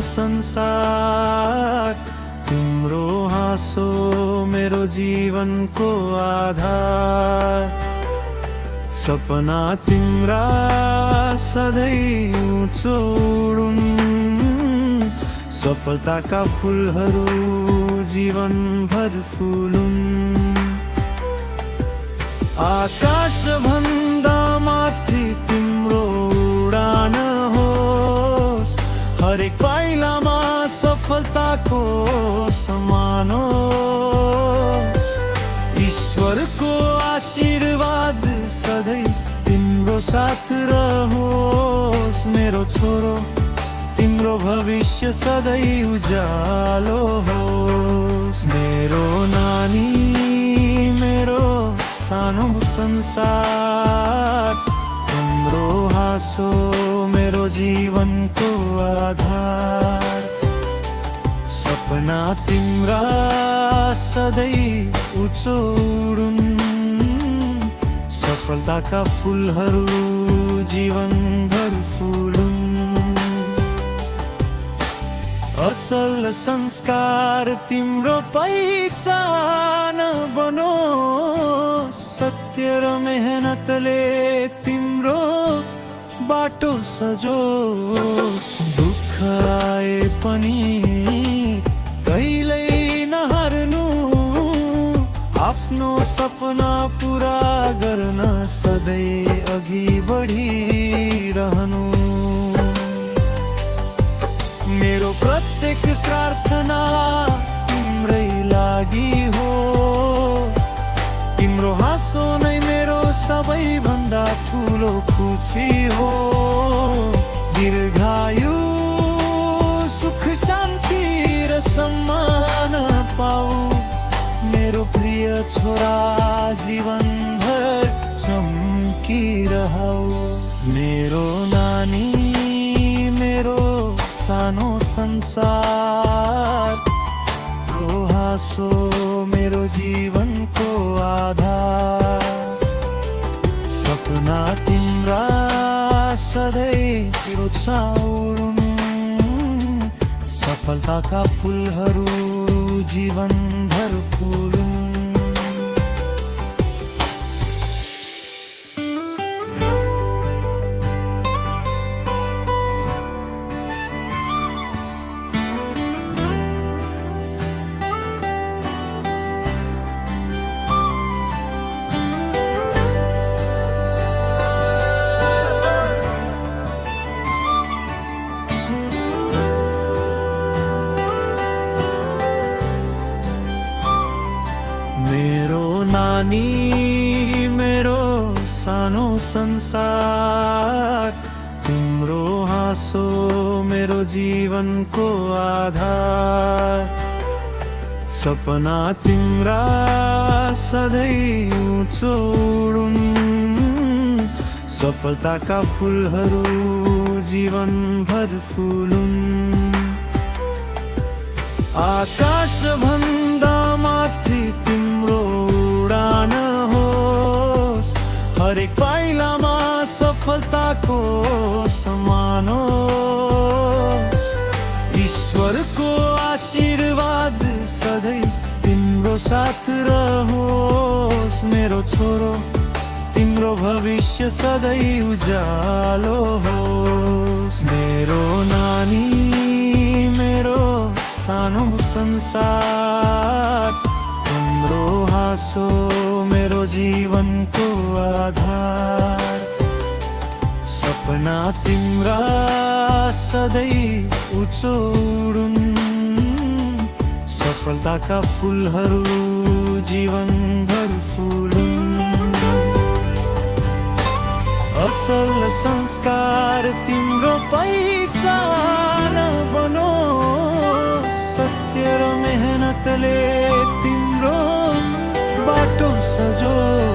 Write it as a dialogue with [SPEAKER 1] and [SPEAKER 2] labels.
[SPEAKER 1] संसार, तिम्रो हाँसो मेरो जीवनको आधार। सपना तिम्रा सधैँ उँचो उडुन्, सफलताका फुलहरू जीवनभर फुलुन्। आकाश भन्दा माथि तिम्रो उडान होस्, हरेक पाइलामा सफलताको समान होस्। ईश्वरको आशीर्वाद सधैँ तिम्रो साथ रहोस्। मेरो छोरो, तिम्रो भविष्य सधैँ उज्यालो होस्। मेरो नानी, मेरो सानो संसार, तिम्रो हाँसो मेरो जीवनको आधार। सपना तिम्रा सधैँ उँचो उडुन्, सफलताका फुलहरू जीवनभर फुलुन्। असल संस्कार तिम्रो पहिचान बनोस्, सत्य र मेहनतले तिम्रो बाटो सजोस्। दुःख आए पनि कहिल्यै नहार्नु, आफ्नो सपना पुरा गर्न सधैँ अघि बढिरहनु। मेरो प्रत्येक प्रार्थना तिम्रै लागि हो, तिम्रो हाँसो नै मेरो सबैभन्दा ठुलो खुसी हो। दीर्घायु, सुख शान्ति र सम्मान पाऊ, मेरो प्रिय छोरा जीवनभर चम्किरहौ। मेरो नानी, मेरो सानो संसार, तिम्रो हाँसो मेरो जीवनको आधार। सपना तिम्रा सधैँ उँचा उडुन्, सफलताका फुलहरू जीवनभर फुलुन्। मेरो नानी, मेरो सानो संसार, तिम्रो हाँसो मेरो जीवनको आधार। सपना तिम्रा सधैँ उँचो उडुन्, सफलताका फुलहरू जीवनभर फुलुन्। आकाश भन्दा माथि तिम्रो उडान होस्, हरेक पाइलामा सफलताको समान होस्। ईश्वरको आशीर्वाद सधैँ तिम्रो साथ रहोस्। मेरो छोरो, तिम्रो भविष्य सधैँ उज्यालो होस्। मेरो नानी, मेरो सानो संसार, तिम्रो हाँसो मेरो जीवनको आधार। सपना तिम्रा सधैँ उँचो उडुन्, सफलताका फुलहरू जीवनभर फुलुन्। असल संस्कार तिम्रो पहिचान बनोस्, सत्य र मेहनतले तिम्रो बाटो सजोस्।